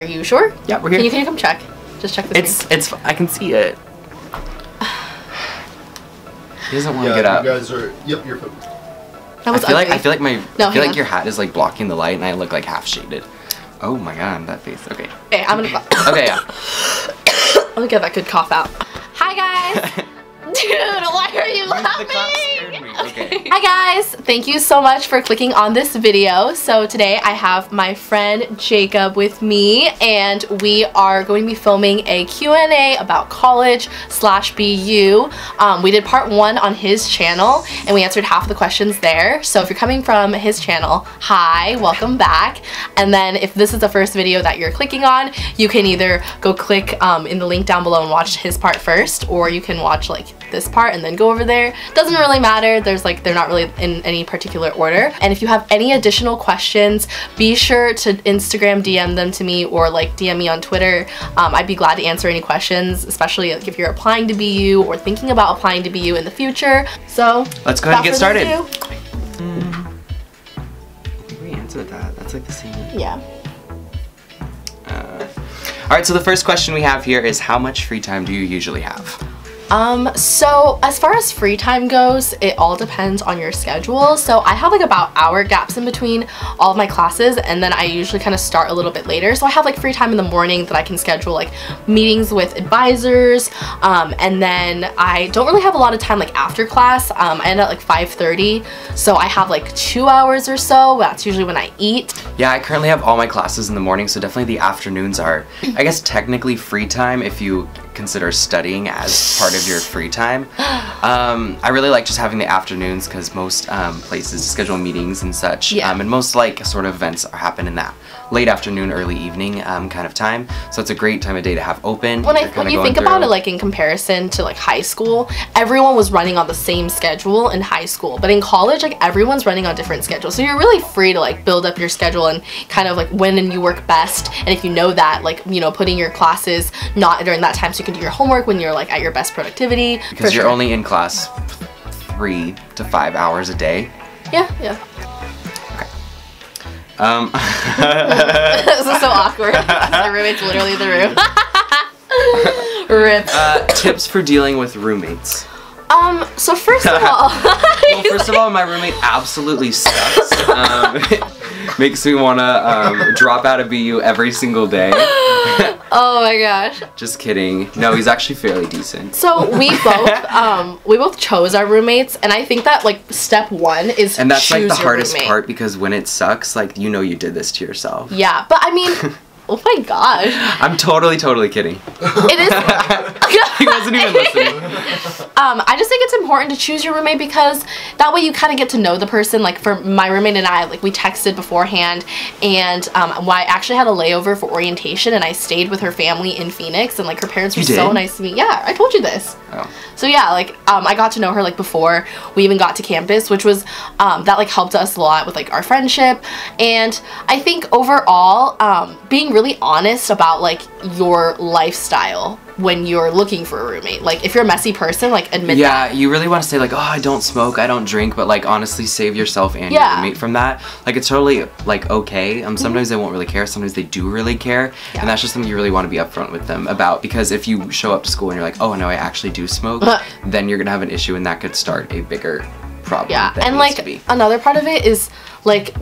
Are you sure? Yeah, we're here. Can you come check? Just check this. It's I can see it. He doesn't want to get up. You guys are. Yep, you're. That was I feel like No, I feel like your hat is like blocking the light, and I look like half shaded. Oh my god, that face. Okay. Okay, I'm gonna. Okay, yeah. Let me get that good cough out. Hi guys. Dude, why are you laughing? The cough scared me. Okay. Hi guys, thank you so much for clicking on this video. So today I have my friend Jacob with me, and we are going to be filming a Q&A about college/BU. We did part 1 on his channel and we answered half of the questions there. So if you're coming from his channel, hi, welcome back. And then if this is the first video that you're clicking on, you can either go click in the link down below and watch his part first, or you can watch like this part and then go over there. Doesn't really matter. They're not really in any particular order. And if you have any additional questions, be sure to Instagram DM them to me, or like DM me on Twitter. I'd be glad to answer any questions, especially like if you're applying to BU or thinking about applying to BU in the future. So let's go ahead and get started. We answered that. That's like the same. Yeah. Alright, so the first question we have here is, how much free time do you usually have? So as far as free time goes, it all depends on your schedule. So I have like about hour gaps in between all of my classes, and then I usually kind of start a little bit later. So I have like free time in the morning that I can schedule like meetings with advisors, and then I don't really have a lot of time like after class. I end at like 5:30, so I have like 2 hours or so. That's usually when I eat. Yeah, I currently have all my classes in the morning, so definitely the afternoons are, I guess, technically free time if you consider studying as part of your free time. I really like just having the afternoons because most places schedule meetings and such, and most like sort of events happen in that late afternoon, early evening kind of time. So it's a great time of day to have open. When you think about it, like in comparison to like high school, everyone was running on the same schedule in high school, but in college, like everyone's running on different schedules. So you're really free to like build up your schedule and kind of like when you work best. And if you know that, like, you know, putting your classes not during that time so you can do your homework when you're like at your best productivity. Because you're only in class 3 to 5 hours a day. Yeah. This is so awkward. My roommate's literally in the room. Rip. Tips for dealing with roommates. So first of all, first of all, my roommate absolutely sucks. Makes me wanna drop out of BU every single day. Oh my gosh. Just kidding. No, he's actually fairly decent. So we both chose our roommates, and I think that like step 1 is and that's like the hardest roommate. part, because when it sucks, like, you know you did this to yourself. Yeah, but I mean, oh my gosh. I'm totally kidding. It is. He wasn't even listening. I just think it's important to choose your roommate, because that way you kind of get to know the person. Like for my roommate and I, like we texted beforehand, and I actually had a layover for orientation, and I stayed with her family in Phoenix, and like her parents were so nice to me. Yeah, I told you this. Oh. So yeah, like I got to know her like before we even got to campus, which was that like helped us a lot with like our friendship. And I think overall, being really honest about like your lifestyle when you're looking for a roommate. Like if you're a messy person, like admit that. Yeah, you really want to say like, oh, I don't smoke, I don't drink, but like honestly save yourself and your roommate from that. Like it's totally like okay. Sometimes they won't really care, sometimes they do really care, and that's just something you really want to be upfront with them about, because if you show up to school and you're like, oh no, I actually do smoke, then you're gonna have an issue, and that could start a bigger problem. Yeah, that and needs like to be. another part of it is like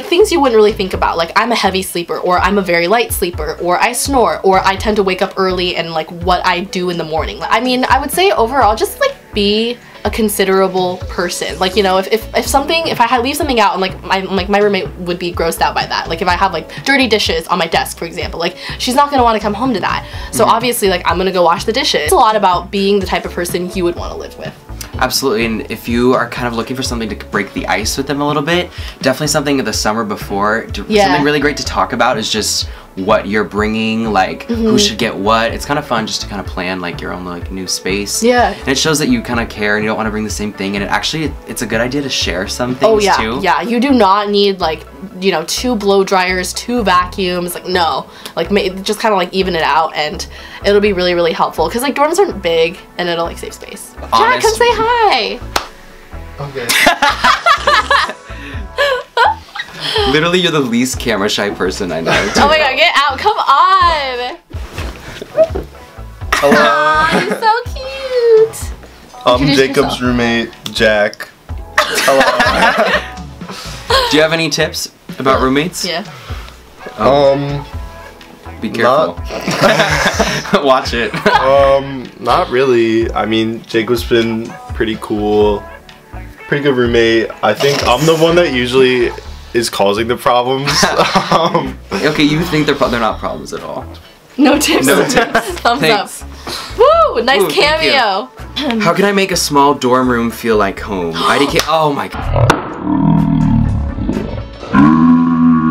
things you wouldn't really think about, like I'm a heavy sleeper, or I'm a very light sleeper, or I snore, or I tend to wake up early, and like what I do in the morning. I mean, I would say overall just like be a considerable person. Like, you know, if I leave something out, and like my roommate would be grossed out by that. Like if I have like dirty dishes on my desk, for example, like she's not gonna want to come home to that. So obviously like I'm gonna go wash the dishes. It's a lot about being the type of person you would want to live with. Absolutely, and if you are kind of looking for something to break the ice with them a little bit, definitely something the summer before. Something really great to talk about is just what you're bringing, like who should get what. It's kind of fun just to kind of plan like your own like new space. Yeah. And it shows that you kind of care and you don't want to bring the same thing, and it's a good idea to share some things too. Yeah, you do not need like, you know, 2 blow dryers, 2 vacuums, like no. Like just kind of like even it out, and it'll be really, really helpful, because like dorms aren't big and it'll like save space. Jack, come say hi. Okay. Literally, you're the least camera shy person I know. Oh my god, get out! Come on! Hello. Aw, you're so cute. I'm Introduce Jacob's yourself. roommate, Jack. Hello. Do you have any tips about roommates? Yeah. Be careful. Watch it. Not really. I mean, Jacob's been pretty cool. Pretty good roommate. I think I'm the one that usually is causing the problems. Okay, you think they're not problems at all. No tips. No tips. Thumbs Thanks. up. Woo! Nice Ooh, thank you. cameo. How can I make a small dorm room feel like home? IDK. Oh my god.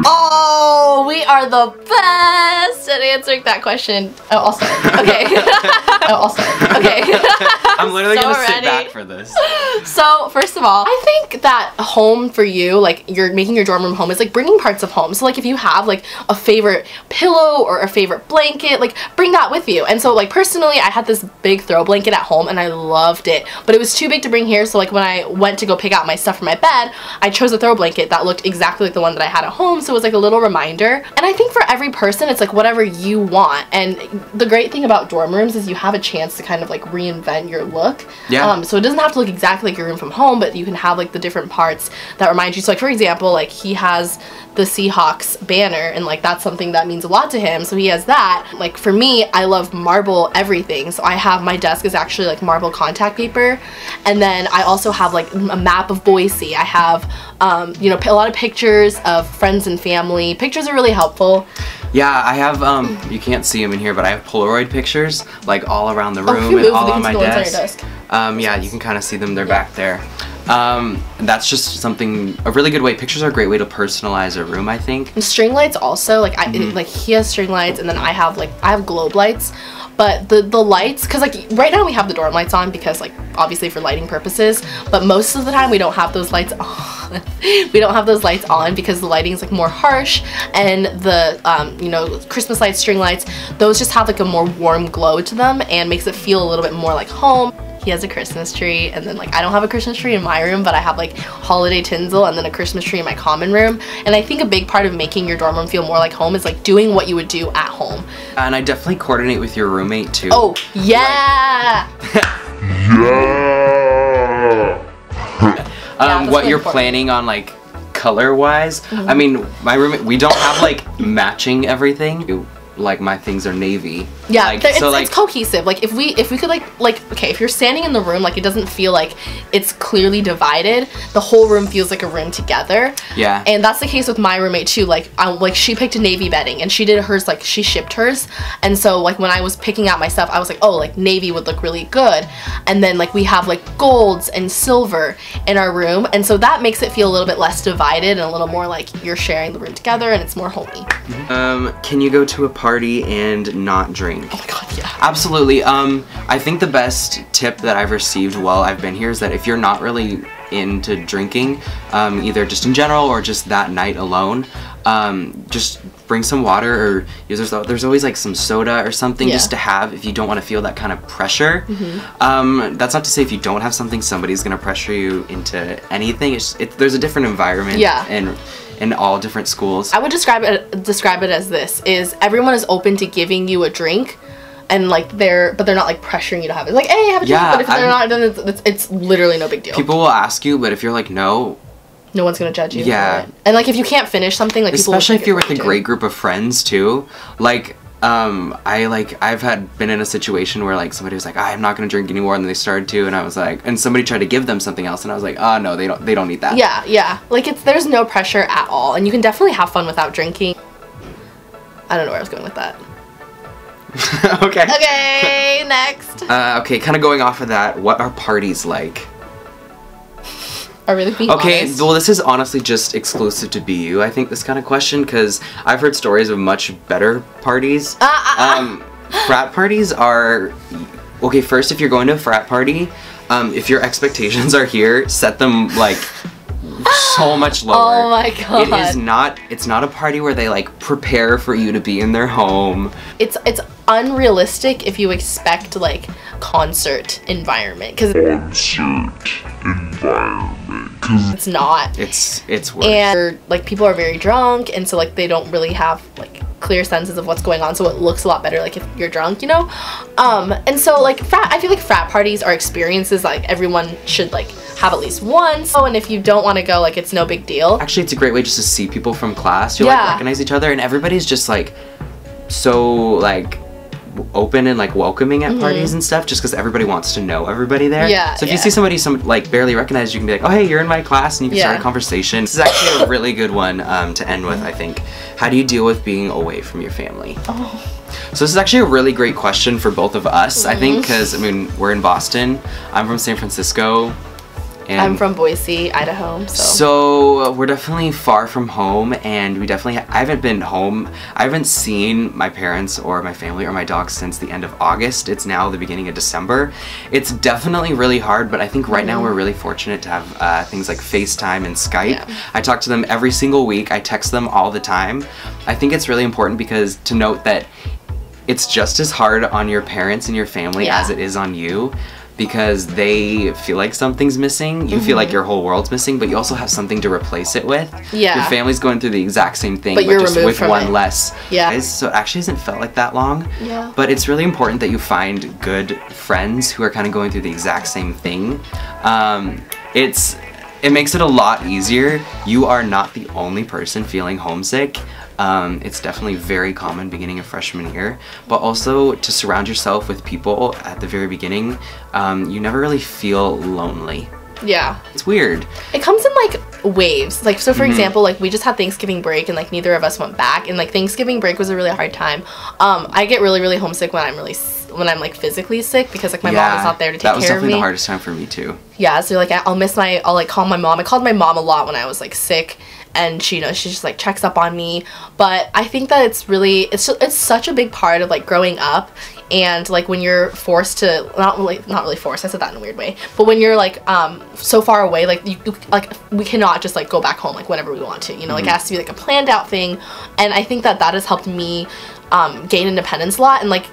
Oh, we are the best at answering that question. Oh, I'll start. Okay. I'll start. Okay. I'm literally So gonna sit ready. back for this. So, first of all, I think that home for you, like you're making your dorm room home, is like bringing parts of home. So like if you have like a favorite pillow or a favorite blanket, like bring that with you. And so like personally, I had this big throw blanket at home and I loved it, but it was too big to bring here. So like when I went to go pick out my stuff for my bed, I chose a throw blanket that looked exactly like the one that I had at home. So it was like a little reminder. And I think for every person, it's like whatever you want. And the great thing about dorm rooms is you have a chance to kind of like reinvent your look. Yeah. So it doesn't have to look exactly like your room from home, but you can have like the different parts that remind you. So like for example, like he has the Seahawks banner and like that's something that means a lot to him. So he has that. Like for me, I love marble everything. So I have, my desk is actually like marble contact paper. And then I also have like a map of Boise. I have, you know, a lot of pictures of friends and family. Pictures are really helpful. Yeah, I have, you can't see them in here, but I have Polaroid pictures, like, all around the Oh, room if you and move, all they on can my go inside your desk. desk. Yeah, you can kind of see them, they're back there. That's just something, a really good way, pictures are a great way to personalize a room, I think. And string lights also, like, like he has string lights and then I have globe lights. But the lights, because like right now we have the dorm lights on because like obviously for lighting purposes, but most of the time we don't have those lights on. We don't have those lights on because the lighting is like more harsh, and the you know, Christmas lights, string lights, those just have like a more warm glow to them and makes it feel a little bit more like home. He has a Christmas tree, and then like I don't have a Christmas tree in my room, but I have like holiday tinsel and then a Christmas tree in my common room. And I think a big part of making your dorm room feel more like home is like doing what you would do at home. And I definitely coordinate with your roommate too. Oh, yeah! What really you're important. planning on, like, color-wise. I mean, my roommate, we don't have, like, matching everything. Like, my things are navy. Yeah, like, it's cohesive. Like if we could like okay, if you're standing in the room, like it doesn't feel like it's clearly divided. The whole room feels like a room together. Yeah. And that's the case with my roommate too. Like she picked a navy bedding and she did hers, like she shipped hers. And so like when I was picking out my stuff, I was like, oh, like navy would look really good. And then like we have like golds and silver in our room, and so that makes it feel a little bit less divided and a little more like you're sharing the room together and it's more homey. Can you go to a party and not drink? Oh my god, yeah. Absolutely. I think the best tip that I've received while I've been here is that if you're not really into drinking, either just in general or just that night alone, just bring some water, or there's always like some soda or something just to have if you don't want to feel that kind of pressure. That's not to say if you don't have something, somebody's gonna pressure you into anything. There's a different environment. Yeah. In all different schools. I would describe it as this: is everyone is open to giving you a drink, and like they're not like pressuring you to have it. Like, hey, have a drink. Yeah, But if they're not, then it's literally no big deal. People will ask you, but if you're like, no, no one's gonna judge you. Yeah. For it. And like if you can't finish something, like especially if you're with a people will great group of friends too. Like, I've been in a situation where like somebody was like, I'm not gonna drink anymore, and they started to, and I was like, and somebody tried to give them something else, and I was like, oh no, they don't need that. Yeah. Like there's no pressure at all, and you can definitely have fun without drinking. I don't know where I was going with that. Okay. Okay, next. Okay, kind of going off of that, what are parties like? Are really being honest. Well, this is honestly just exclusive to BU, I think, this kind of question, because I've heard stories of much better parties. Frat parties are... Okay, first, if you're going to a frat party, if your expectations are here, set them, like, so much lower. Oh my god. It's not a party where they like prepare for you to be in their home. It's unrealistic if you expect like concert environment, because it's not. It's worse. And like people are very drunk, and so like they don't really have like clear senses of what's going on, so it looks a lot better like if you're drunk, you know. And so like I feel like frat parties are experiences like everyone should like have at least once. Oh, and if you don't want to go, like it's no big deal. Actually, it's a great way just to see people from class. You'll like recognize each other, and everybody's just like so like open and like welcoming at parties and stuff, just because everybody wants to know everybody there. So if you see somebody like barely recognized, you can be like, oh hey, you're in my class, and you can start a conversation. This is actually a really good one to end with, I think. How do you deal with being away from your family? So this is actually a really great question for both of us, I think, because I mean, we're in Boston, I'm from San Francisco, and I'm from Boise, Idaho. So we're definitely far from home, and I haven't been home. I haven't seen my parents or my family or my dog since the end of August. It's now the beginning of December. It's definitely really hard, but I think right now we're really fortunate to have things like FaceTime and Skype. I talk to them every single week. I text them all the time. I think it's really important to note that it's just as hard on your parents and your family as it is on you, because they feel like something's missing. You feel like your whole world's missing, but you also have something to replace it with. Your family's going through the exact same thing, but just with one less. So it actually hasn't felt like that long. But it's really important that you find good friends who are kind of going through the exact same thing. It makes it a lot easier. You are not the only person feeling homesick. It's definitely very common beginning of freshman year, but also to surround yourself with people at the very beginning, you never really feel lonely. It's weird. It comes in like waves. Like, so for example, like we just had Thanksgiving break, and like neither of us went back, and like Thanksgiving break was a really hard time. I get really, really homesick when I'm like physically sick, because like my mom is not there to take care of me. That was definitely the hardest time for me too. So like I'll like call my mom. I called my mom a lot when I was like sick, and she, you know, she just like checks up on me. But I think that it's such a big part of like growing up, and like when you're forced to not really forced, I said that in a weird way, but when you're like so far away, like we cannot just like go back home like whenever we want to, you know. Like it has to be like a planned out thing, and I think that has helped me gain independence a lot. And like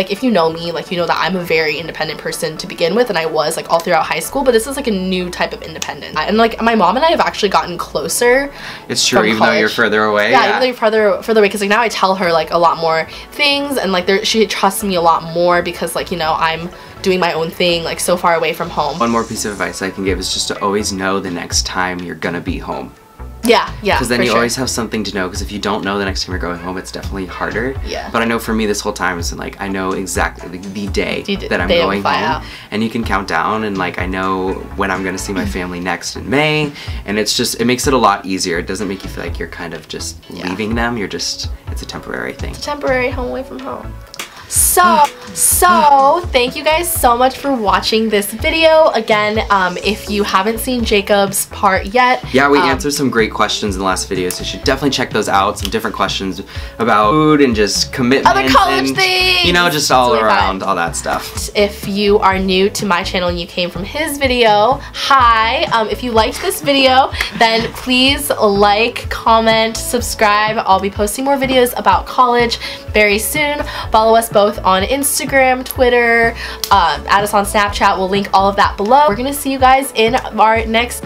if you know me, like you know that I'm a very independent person to begin with, and I was like all throughout high school, but this is like a new type of independence. And like my mom and I have actually gotten closer. It's true, even though you're further away. Even though you're further away, because like now I tell her like a lot more things, and like she trusts me a lot more, because like, you know, I'm doing my own thing like so far away from home. One more piece of advice I can give is just to always know the next time you're gonna be home. Because then you always have something to know, because if you don't know the next time you're going home, it's definitely harder. But I know for me this whole time it's like I know exactly the day that I'm going home, and you can count down, and like I know when I'm gonna see my family next in May, and it makes it a lot easier. It doesn't make you feel like you're kind of just leaving them. It's a temporary thing. It's a temporary home away from home. So thank you guys so much for watching this video. Again, if you haven't seen Jacob's part yet, we answered some great questions in the last video, so you should definitely check those out. Some different questions about food and just commitment, other college things, you know, just all around all that stuff. If you are new to my channel and you came from his video, hi. If you liked this video, then please like, comment, subscribe. I'll be posting more videos about college very soon. Follow us both on Instagram, Twitter, add us on Snapchat. We'll link all of that below. We're gonna see you guys in our next,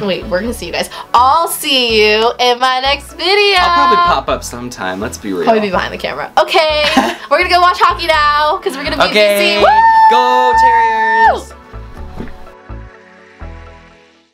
I'll see you in my next video. I'll probably pop up sometime, let's be real. Probably be behind the camera. Okay, we're gonna go watch hockey now, because we're gonna be busy. Woo! Go Terriers!